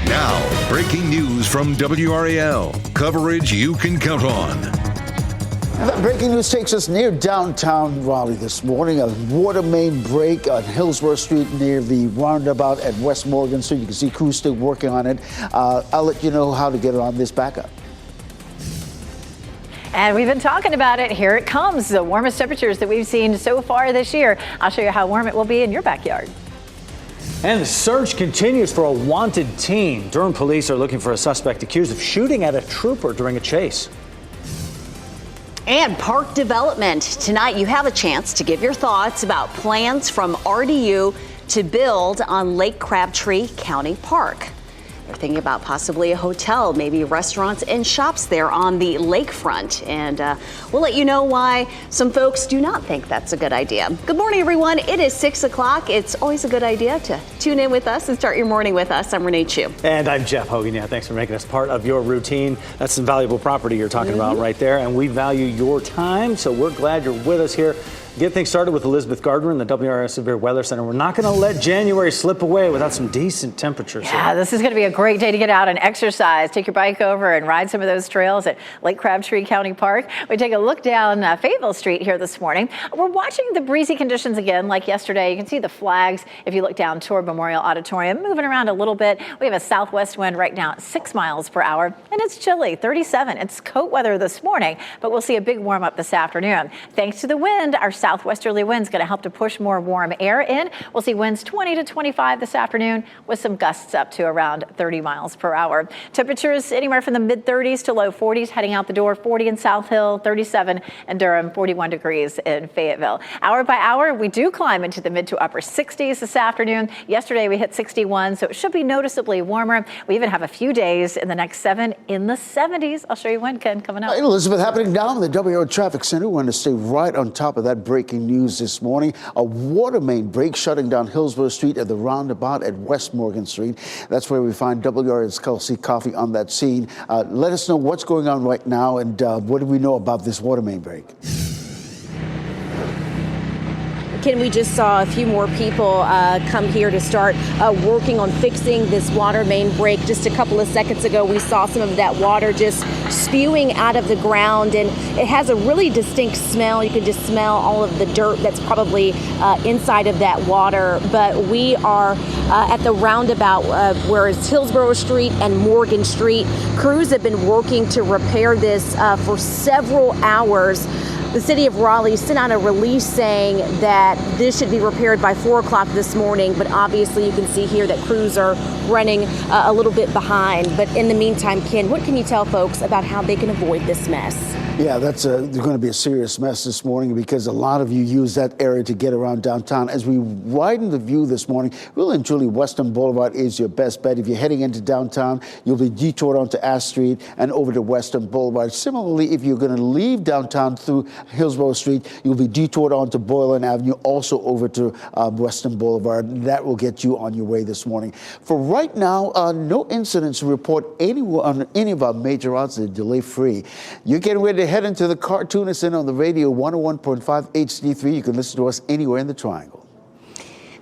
Now, breaking news from WRAL. Coverage you can count on. And that breaking news takes us near downtown Raleigh this morning. A water main break on Hillsborough Street near the roundabout at West Morgan Street. You can see crews still working on it. I'll let you know how to get around this backup. And we've been talking about it. Here it comes. The warmest temperatures that we've seen so far this year. I'll show you how warm it will be in your backyard. And the search continues for a wanted teen. Durham police are looking for a suspect accused of shooting at a trooper during a chase. And park development. Tonight, you have a chance to give your thoughts about plans from RDU to build on Lake Crabtree County Park. They're thinking about possibly a hotel, maybe restaurants and shops there on the lakefront. And we'll let you know why some folks do not think that's a good idea. Good morning, everyone. It is 6 o'clock. It's always a good idea to tune in with us and start your morning with us. I'm Renee Chu. And I'm Jeff Hogan. Yeah, thanks for making us part of your routine. That's some valuable property you're talking about right there. And we value your time. So we're glad you're with us here. Get things started with Elizabeth Gardner in the WRAL Severe Weather Center. We're not going to let January slip away without some decent temperatures. Yeah, this is going to be a great day to get out and exercise. Take your bike over and ride some of those trails at Lake Crabtree County Park. We take a look down Fayetteville Street here this morning. We're watching the breezy conditions again like yesterday. You can see the flags if you look down toward Memorial Auditorium, moving around a little bit. We have a southwest wind right now at 6 miles per hour, and it's chilly, 37. It's coat weather this morning, but we'll see a big warm up this afternoon. Thanks to the wind, our southwesterly wind's going to help to push more warm air in. We'll see winds 20 to 25 this afternoon with some gusts up to around 30 miles per hour. Temperatures anywhere from the mid 30s to low 40s heading out the door. 40 in South Hill, 37 in Durham, 41 degrees in Fayetteville. Hour by hour, we do climb into the mid to upper 60s this afternoon. Yesterday we hit 61, so it should be noticeably warmer. We even have a few days in the next 7 in the 70s. I'll show you when, Ken, coming up. Hey, Elizabeth, happening down in the WRAL Traffic Center. We want to stay right on top of that breaking news this morning. A water main break shutting down Hillsborough Street at the roundabout at West Morgan Street. That's where we find WRAL's Kelsey Coffee on that scene. Let us know what's going on right now and what do we know about this water main break? Ken, we just saw a few more people come here to start working on fixing this water main break. Just a couple of seconds ago, we saw some of that water just spewing out of the ground, and it has a really distinct smell. You can just smell all of the dirt that's probably inside of that water. But we are at the roundabout where it's Hillsborough Street and Morgan Street. Crews have been working to repair this for several hours. The city of Raleigh sent out a release saying that this should be repaired by 4 o'clock this morning, but obviously you can see here that crews are running a little bit behind. But in the meantime, Ken, what can you tell folks about how they can avoid this mess? Yeah, there's going to be a serious mess this morning because a lot of you use that area to get around downtown. As we widen the view this morning, really and truly, Western Boulevard is your best bet. If you're heading into downtown, you'll be detoured onto Ash Street and over to Western Boulevard. Similarly, if you're going to leave downtown through Hillsborough Street, you'll be detoured onto Boylan Avenue, also over to Western Boulevard. That will get you on your way this morning. For right now, no incidents to report anywhere on any of our major routes that are delay-free. You're getting ready to head into the Cartoonist Inn on the radio 101.5 HD3. You can listen to us anywhere in the Triangle.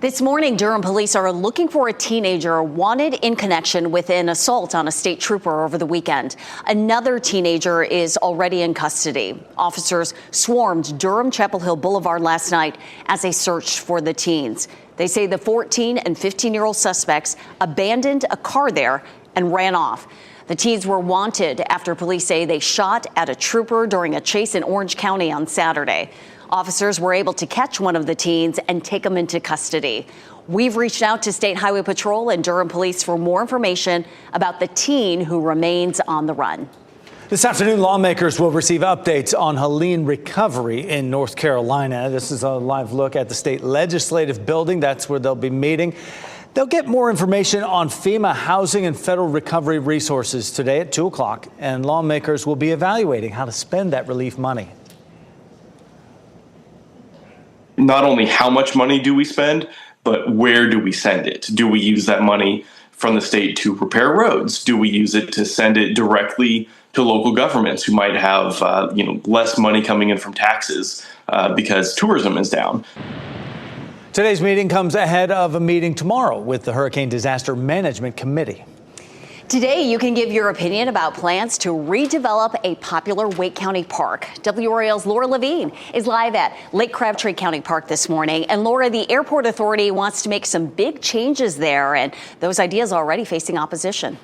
This morning, Durham police are looking for a teenager wanted in connection with an assault on a state trooper over the weekend. Another teenager is already in custody. Officers swarmed Durham Chapel Hill Boulevard last night as they searched for the teens. They say the 14 and 15-year-old suspects abandoned a car there and ran off. The teens were wanted after police say they shot at a trooper during a chase in Orange County on Saturday. Officers were able to catch one of the teens and take him into custody. We've reached out to State Highway Patrol and Durham Police for more information about the teen who remains on the run. This afternoon, lawmakers will receive updates on Helene recovery in North Carolina. This is a live look at the state legislative building. That's where they'll be meeting. They'll get more information on FEMA housing and federal recovery resources today at 2 o'clock, and lawmakers will be evaluating how to spend that relief money. Not only how much money do we spend, but where do we send it? Do we use that money from the state to repair roads? Do we use it to send it directly to local governments who might have less money coming in from taxes because tourism is down? Today's meeting comes ahead of a meeting tomorrow with the Hurricane Disaster Management Committee. Today, you can give your opinion about plans to redevelop a popular Wake County park. WRAL's Laura Levine is live at Lake Crabtree County Park this morning. And Laura, the Airport Authority wants to make some big changes there, and those ideas are already facing opposition.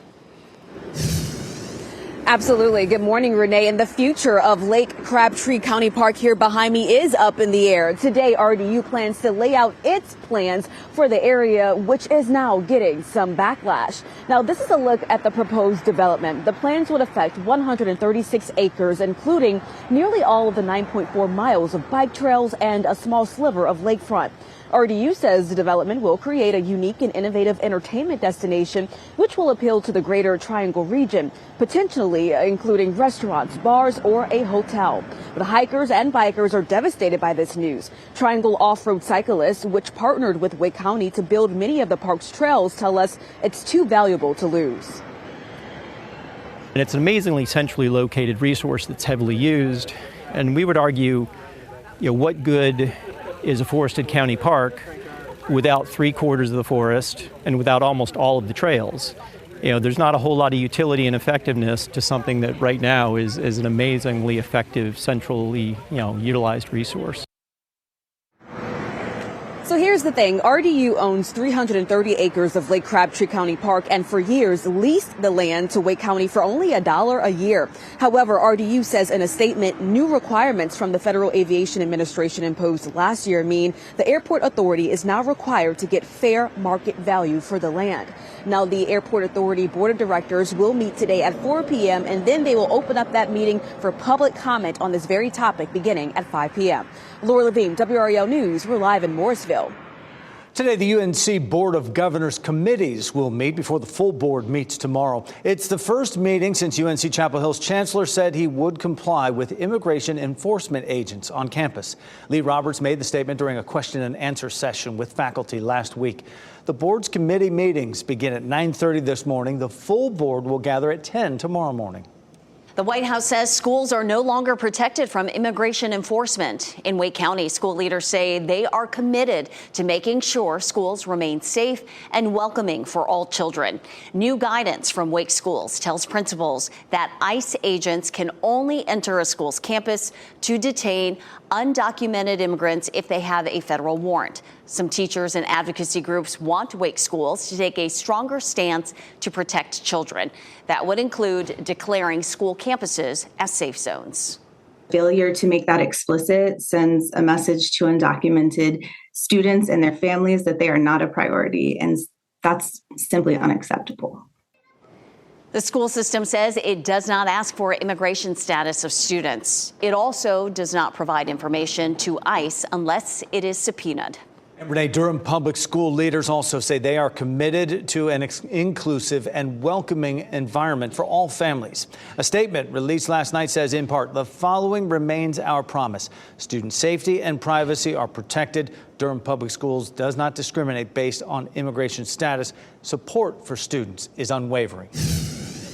Absolutely. Good morning, Renee. And the future of Lake Crabtree County Park here behind me is up in the air. Today, RDU plans to lay out its plans for the area, which is now getting some backlash. Now, this is a look at the proposed development. The plans would affect 136 acres, including nearly all of the 9.4 miles of bike trails and a small sliver of lakefront. RDU says the development will create a unique and innovative entertainment destination, which will appeal to the greater Triangle region, potentially including restaurants, bars, or a hotel. But hikers and bikers are devastated by this news. Triangle off-road cyclists, which partnered with Wake County to build many of the park's trails, tell us it's too valuable to lose. And it's an amazingly centrally located resource that's heavily used. And we would argue, what good is a forested county park without 3/4 of the forest and without almost all of the trails? There's not a whole lot of utility and effectiveness to something that right now is an amazingly effective, centrally, utilized resource. So here's the thing. RDU owns 330 acres of Lake Crabtree County Park and for years leased the land to Wake County for only $1 a year. However, RDU says in a statement, new requirements from the Federal Aviation Administration imposed last year mean the Airport Authority is now required to get fair market value for the land. Now, the Airport Authority Board of Directors will meet today at 4 p.m. and then they will open up that meeting for public comment on this very topic beginning at 5 p.m. Laura Levine, WRAL News. We're live in Morrisville. Today, the UNC Board of Governors committees will meet before the full board meets tomorrow. It's the first meeting since UNC Chapel Hill's chancellor said he would comply with immigration enforcement agents on campus. Lee Roberts made the statement during a question and answer session with faculty last week. The board's committee meetings begin at 9:30 this morning. The full board will gather at 10 tomorrow morning. The White House says schools are no longer protected from immigration enforcement. In Wake County, school leaders say they are committed to making sure schools remain safe and welcoming for all children. New guidance from Wake schools tells principals that ICE agents can only enter a school's campus to detain undocumented immigrants if they have a federal warrant. Some teachers and advocacy groups want Wake schools to take a stronger stance to protect children. That would include declaring school campuses as safe zones. Failure to make that explicit sends a message to undocumented students and their families that they are not a priority, and that's simply unacceptable. The school system says it does not ask for immigration status of students. It also does not provide information to ICE unless it is subpoenaed. Renee, Durham public school leaders also say they are committed to an inclusive and welcoming environment for all families. A statement released last night says, in part, the following remains our promise. Student safety and privacy are protected. Durham Public Schools does not discriminate based on immigration status. Support for students is unwavering.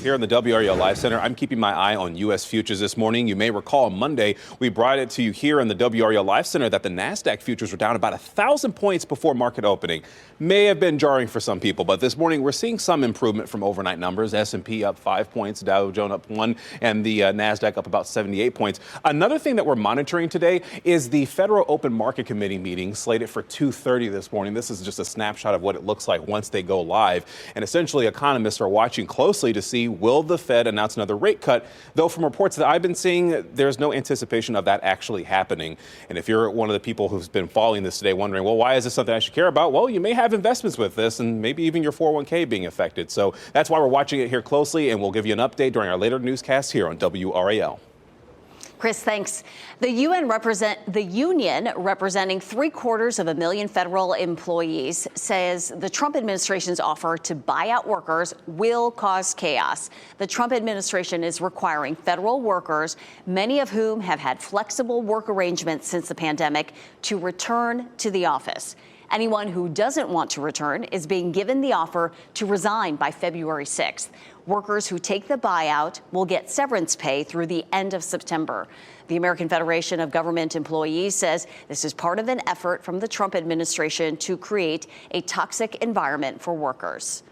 Here in the WRAL Live Center, I'm keeping my eye on U.S. futures this morning. You may recall Monday, we brought it to you here in the WRAL Live Center that the NASDAQ futures were down about 1,000 points before market opening. May have been jarring for some people, but this morning we're seeing some improvement from overnight numbers. S&P up 5 points, Dow Jones up 1, and the NASDAQ up about 78 points. Another thing that we're monitoring today is the Federal Open Market Committee meeting slated for 2:30 this morning. This is just a snapshot of what it looks like once they go live. And essentially, economists are watching closely to see will the Fed announce another rate cut, though from reports that I've been seeing, there's no anticipation of that actually happening. And if you're one of the people who's been following this today wondering, well, why is this something I should care about? Well, you may have investments with this and maybe even your 401k being affected. So that's why we're watching it here closely, and we'll give you an update during our later newscast here on WRAL. Chris, thanks. The union representing 750,000 federal employees says the Trump administration's offer to buy out workers will cause chaos. The Trump administration is requiring federal workers, many of whom have had flexible work arrangements since the pandemic, to return to the office. Anyone who doesn't want to return is being given the offer to resign by February 6th. Workers who take the buyout will get severance pay through the end of September. The American Federation of Government Employees says this is part of an effort from the Trump administration to create a toxic environment for workers.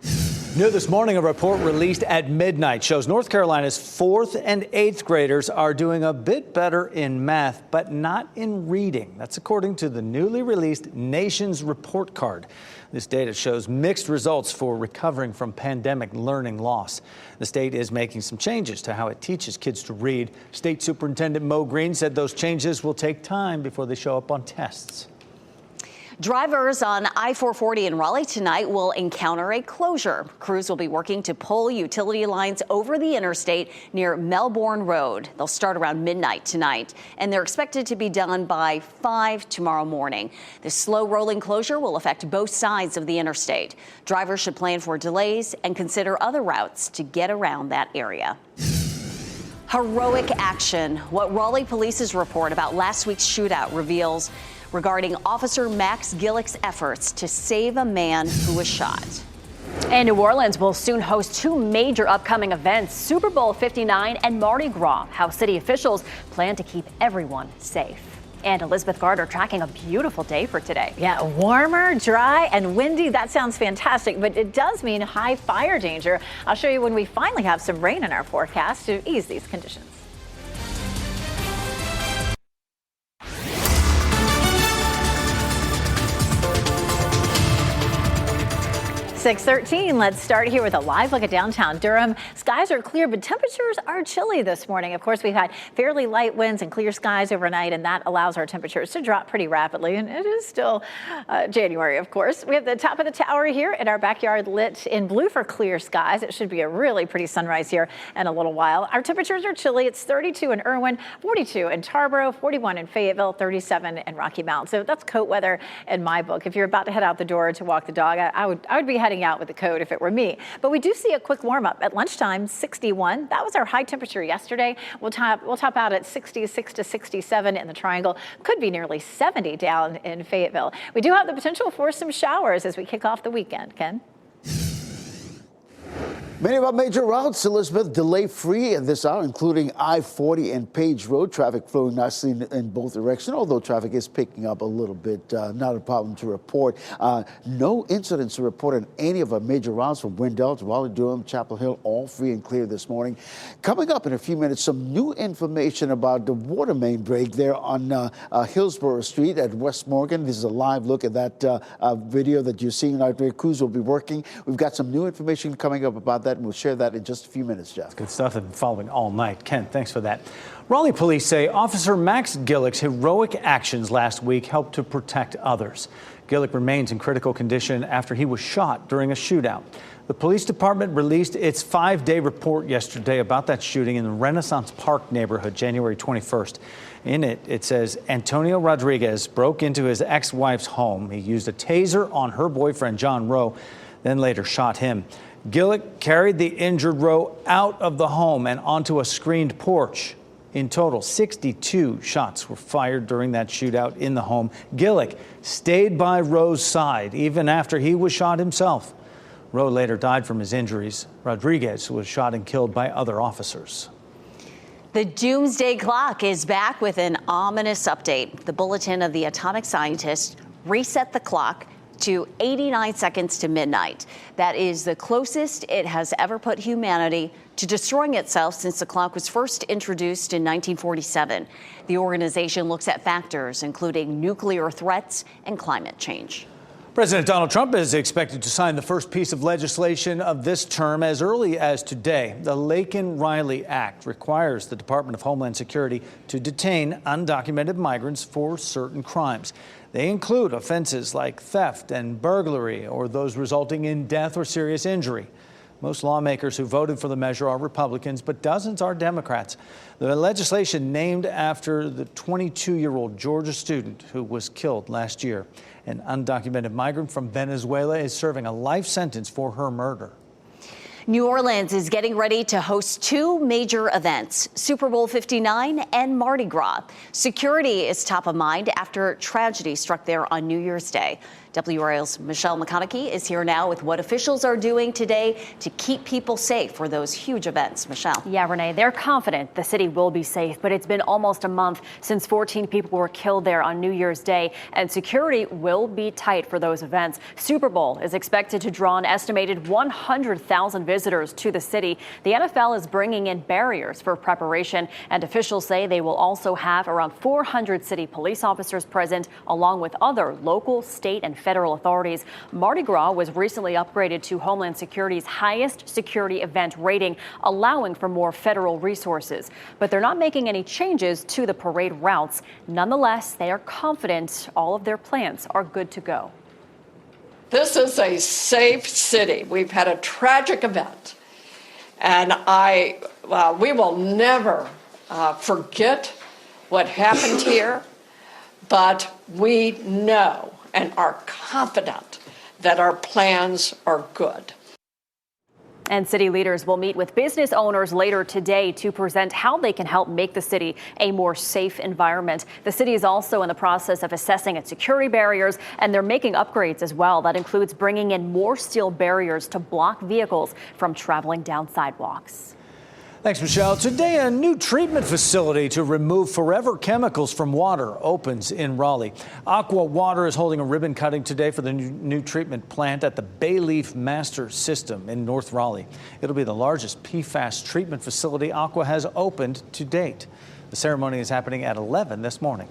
New this morning, a report released at midnight shows North Carolina's 4th and 8th graders are doing a bit better in math, but not in reading. That's according to the newly released Nation's Report Card. This data shows mixed results for recovering from pandemic learning loss. The state is making some changes to how it teaches kids to read. State Superintendent Mo Green said those changes will take time before they show up on tests. Drivers on I-440 in Raleigh tonight will encounter a closure. Crews will be working to pull utility lines over the interstate near Melbourne Road. They'll start around midnight tonight, and they're expected to be done by 5 tomorrow morning. This slow rolling closure will affect both sides of the interstate. Drivers should plan for delays and consider other routes to get around that area. Heroic action. What Raleigh police's report about last week's shootout reveals regarding Officer Max Gillick's efforts to save a man who was shot. And New Orleans will soon host two major upcoming events, Super Bowl 59 and Mardi Gras, how city officials plan to keep everyone safe. And Elizabeth Gardner tracking a beautiful day for today. Yeah, warmer, dry, and windy. That sounds fantastic, but it does mean high fire danger. I'll show you when we finally have some rain in our forecast to ease these conditions. 6:13. Let's start here with a live look at downtown Durham. Skies are clear, but temperatures are chilly this morning. Of course, we've had fairly light winds and clear skies overnight, and that allows our temperatures to drop pretty rapidly. And it is still January, of course. We have the top of the tower here in our backyard lit in blue for clear skies. It should be a really pretty sunrise here in a little while. Our temperatures are chilly. It's 32 in Irwin, 42 in Tarboro, 41 in Fayetteville, 37 in Rocky Mount. So that's coat weather in my book. If you're about to head out the door to walk the dog, I would be heading out with the coat if it were me. But we do see a quick warm up at lunchtime, 61. That was our high temperature yesterday. We'll top out at 66 to 67 in the Triangle. Could be nearly 70 down in Fayetteville. We do have the potential for some showers as we kick off the weekend. Ken? Many of our major routes, Elizabeth, delay-free at this hour, including I-40 and Page Road. Traffic flowing nicely in both directions, although traffic is picking up a little bit. Not a problem to report. No incidents to report on any of our major routes from Wendell to Raleigh-Durham, Chapel Hill, all free and clear this morning. Coming up in a few minutes, some new information about the water main break there on Hillsborough Street at West Morgan. This is a live look at that video that you're seeing. Our crews will be working. We've got some new information coming up about that, and we'll share that in just a few minutes, Jeff. Good stuff and following all night. Ken, thanks for that. Raleigh police say Officer Max Gillick's heroic actions last week helped to protect others. Gillick remains in critical condition after he was shot during a shootout. The police department released its 5-day report yesterday about that shooting in the Renaissance Park neighborhood, January 21st. In it, it says Antonio Rodriguez broke into his ex-wife's home. He used a taser on her boyfriend, John Rowe, then later shot him. Gillick carried the injured Rowe out of the home and onto a screened porch. In total, 62 shots were fired during that shootout in the home. Gillick stayed by Rowe's side even after he was shot himself. Rowe later died from his injuries. Rodriguez was shot and killed by other officers. The doomsday clock is back with an ominous update. The bulletin of the atomic scientists reset the clock to 89 seconds to midnight. That is the closest it has ever put humanity to destroying itself since the clock was first introduced in 1947. The organization looks at factors including nuclear threats and climate change. President Donald Trump is expected to sign the first piece of legislation of this term as early as today. The Laken-Riley Act requires the Department of Homeland Security to detain undocumented migrants for certain crimes. They include offenses like theft and burglary or those resulting in death or serious injury. Most lawmakers who voted for the measure are Republicans, but dozens are Democrats. The legislation named after the 22-year-old Georgia student who was killed last year. An undocumented migrant from Venezuela is serving a life sentence for her murder. New Orleans is getting ready to host two major events, Super Bowl 59 and Mardi Gras. Security is top of mind after tragedy struck there on New Year's Day. WRAL's Michelle McConaughey is here now with what officials are doing today to keep people safe for those huge events. Michelle. Yeah, Renee, they're confident the city will be safe, but it's been almost a month since 14 people were killed there on New Year's Day, and security will be tight for those events. Super Bowl is expected to draw an estimated 100,000 visitors to the city. The NFL is bringing in barriers for preparation, and officials say they will also have around 400 city police officers present, along with other local, state, and federal authorities. Mardi Gras was recently upgraded to Homeland Security's highest security event rating, allowing for more federal resources. But they're not making any changes to the parade routes. Nonetheless, they are confident all of their plans are good to go. This is a safe city. We've had a tragic event, and we will never forget what happened here, but we know and are confident that our plans are good. And city leaders will meet with business owners later today to present how they can help make the city a more safe environment. The city is also in the process of assessing its security barriers, and they're making upgrades as well. That includes bringing in more steel barriers to block vehicles from traveling down sidewalks. Thanks, Michelle. Today, a new treatment facility to remove forever chemicals from water opens in Raleigh. Aqua Water is holding a ribbon cutting today for the new treatment plant at the Bayleaf Master System in North Raleigh. It'll be the largest PFAS treatment facility Aqua has opened to date. The ceremony is happening at 11 this morning.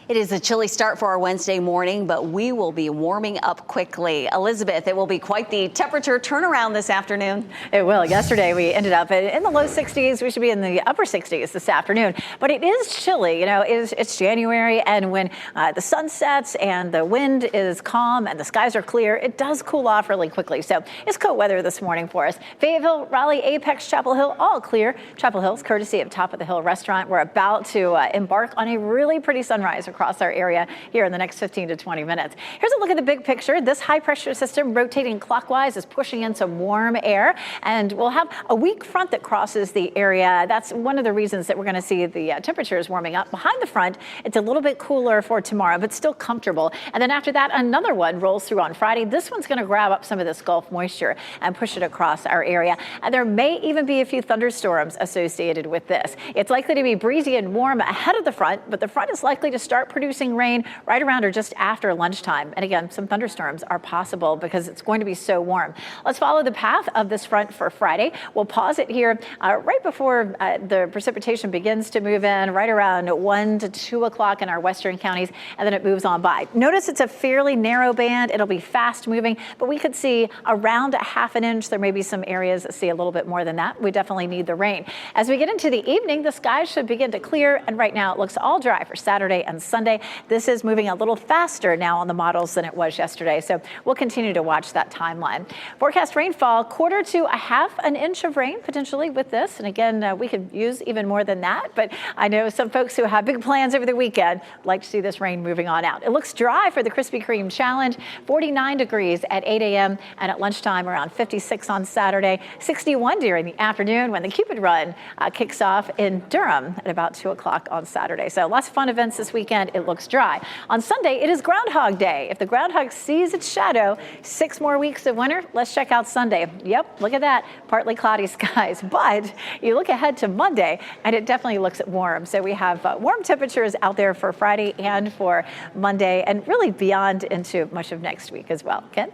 It is a chilly start for our Wednesday morning, but we will be warming up quickly. Elizabeth, it will be quite the temperature turnaround this afternoon. It will. Yesterday, we ended up in the low 60s. We should be in the upper 60s this afternoon. But it is chilly. You know, it's January, and when the sun sets and the wind is calm and the skies are clear, it does cool off really quickly. So it's cold weather this morning for us. Fayetteville, Raleigh, Apex, Chapel Hill, all clear. Chapel Hill's courtesy of Top of the Hill Restaurant. We're about to embark on a really pretty sunrise across our area here in the next 15 to 20 minutes. Here's a look at the big picture. This high pressure system rotating clockwise is pushing in some warm air, and we'll have a weak front that crosses the area. That's one of the reasons that we're going to see the temperatures warming up. Behind the front, it's a little bit cooler for tomorrow, but still comfortable. And then after that, another one rolls through on Friday. This one's going to grab up some of this Gulf moisture and push it across our area. And there may even be a few thunderstorms associated with this. It's likely to be breezy and warm ahead of the front, but the front is likely to start producing rain right around or just after lunchtime. And again, some thunderstorms are possible because it's going to be so warm. Let's follow the path of this front for Friday. We'll pause it here right before the precipitation begins to move in, right around 1 to 2 o'clock in our western counties, and then it moves on by. Notice it's a fairly narrow band. It'll be fast moving, but we could see around a half an inch. There may be some areas that see a little bit more than that. We definitely need the rain. As we get into the evening, the skies should begin to clear, and right now it looks all dry for Saturday and Sunday. This is moving a little faster now on the models than it was yesterday, so we'll continue to watch that timeline. Forecast rainfall, 1/4 to a half an inch of rain potentially with this, and again, we could use even more than that, but I know some folks who have big plans over the weekend like to see this rain moving on out. It looks dry for the Krispy Kreme Challenge, 49 degrees at 8 a.m. and at lunchtime around 56 on Saturday, 61 during the afternoon when the Cupid Run kicks off in Durham at about 2 o'clock on Saturday. So lots of fun events this weekend. It looks dry. On Sunday, it is Groundhog Day. If the groundhog sees its shadow, 6 more weeks of winter. Let's check out Sunday. Yep, look at that. Partly cloudy skies. But you look ahead to Monday, and it definitely looks warm. So we have warm temperatures out there for Friday and for Monday, and really beyond into much of next week as well. Ken?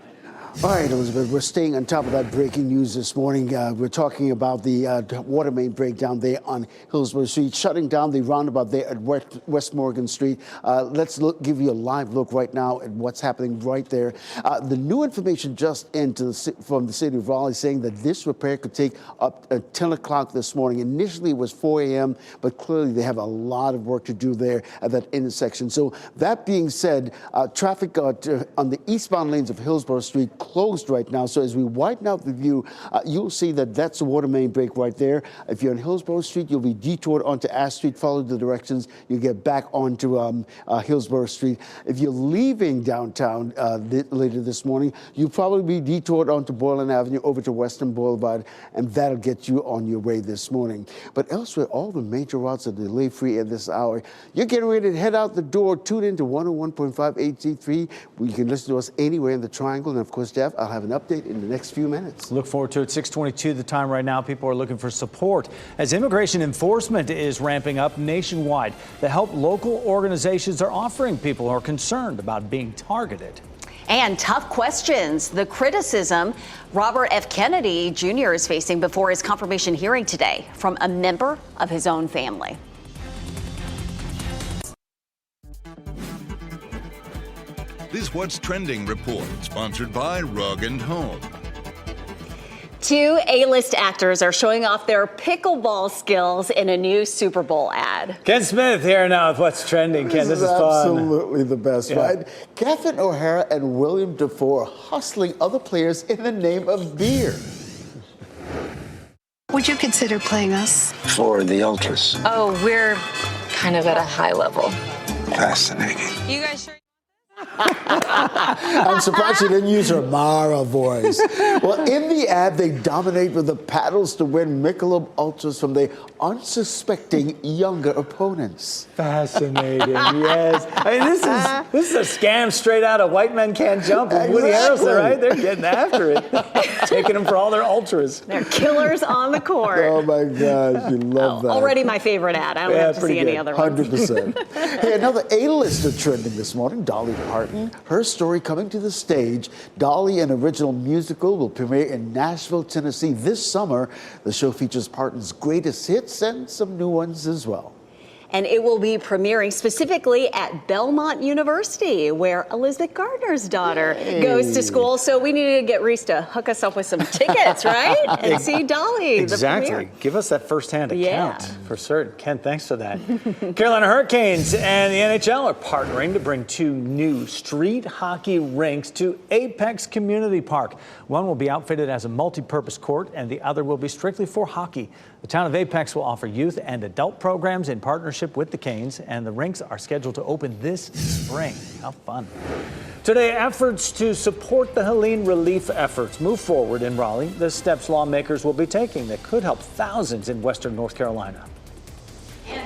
All right, Elizabeth, we're staying on top of that breaking news this morning. We're talking about the water main breakdown there on Hillsborough Street, shutting down the roundabout there at West Morgan Street. Let's give you a live look right now at what's happening right there. The new information just from the city of Raleigh saying that this repair could take up at 10 o'clock this morning. Initially, it was 4 a.m., but clearly they have a lot of work to do there at that intersection. So that being said, traffic on the eastbound lanes of Hillsborough Street closed right now. So as we widen out the view, you'll see that that's the water main break right there. If you're on Hillsborough Street, you'll be detoured onto Ash Street, follow the directions, you get back onto Hillsborough Street. If you're leaving downtown later this morning, you'll probably be detoured onto Boylan Avenue over to Western Boulevard, and that'll get you on your way this morning. But elsewhere, all the major routes are delay-free at this hour. You're getting ready to head out the door. Tune into 101.5 HD3. You can listen to us anywhere in the Triangle. And of course, Jeff, I'll have an update in the next few minutes. Look forward to it. 6:22 the time right now. People are looking for support as immigration enforcement is ramping up nationwide. The help local organizations are offering people who are concerned about being targeted. And tough questions. The criticism Robert F. Kennedy Jr. is facing before his confirmation hearing today from a member of his own family. This What's Trending report, sponsored by Rug & Home. Two A-list actors are showing off their pickleball skills in a new Super Bowl ad. Ken Smith here now with What's Trending. Ken, this is fun. Absolutely the best, right? Catherine O'Hara and William Dafoe are hustling other players in the name of beer. Would you consider playing us? For the Ultras. Oh, we're kind of at a high level. Fascinating. You guys sure? I'm surprised she didn't use her Mara voice. Well, in the ad, they dominate with the paddles to win Michelob Ultras from their unsuspecting younger opponents. Fascinating, yes. I mean, this is a scam straight out of White Men Can't Jump with Woody Harrelson, right? They're getting after it, taking them for all their ultras. They're killers on the court. Oh my gosh, you love that. Already my favorite ad. I don't have to see any other ones. 100%. Hey, another A-lister trending this morning, Dolly Parton. Her story coming to the stage. Dolly, an original musical, will premiere in Nashville, Tennessee this summer. The show features Parton's greatest hits and some new ones as well. And it will be premiering specifically at Belmont University, where Elizabeth Gardner's daughter goes to school. So we need to get Reese to hook us up with some tickets, right? And see Dolly, the premiere. Give us that firsthand account for certain. Ken, thanks for that. Carolina Hurricanes and the NHL are partnering to bring two new street hockey rinks to Apex Community Park. One will be outfitted as a multi-purpose court, and the other will be strictly for hockey. The town of Apex will offer youth and adult programs in partnership with the Canes, and the rinks are scheduled to open this spring. How fun. Today, efforts to support the Helene relief efforts move forward in Raleigh. The steps lawmakers will be taking that could help thousands in western North Carolina.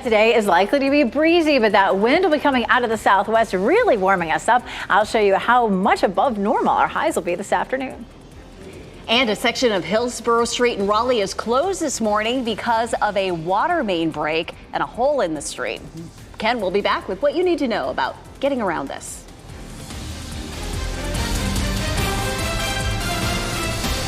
Today is likely to be breezy, but that wind will be coming out of the southwest, really warming us up. I'll show you how much above normal our highs will be this afternoon. And a section of Hillsborough Street in Raleigh is closed this morning because of a water main break and a hole in the street. Ken will be back with what you need to know about getting around this.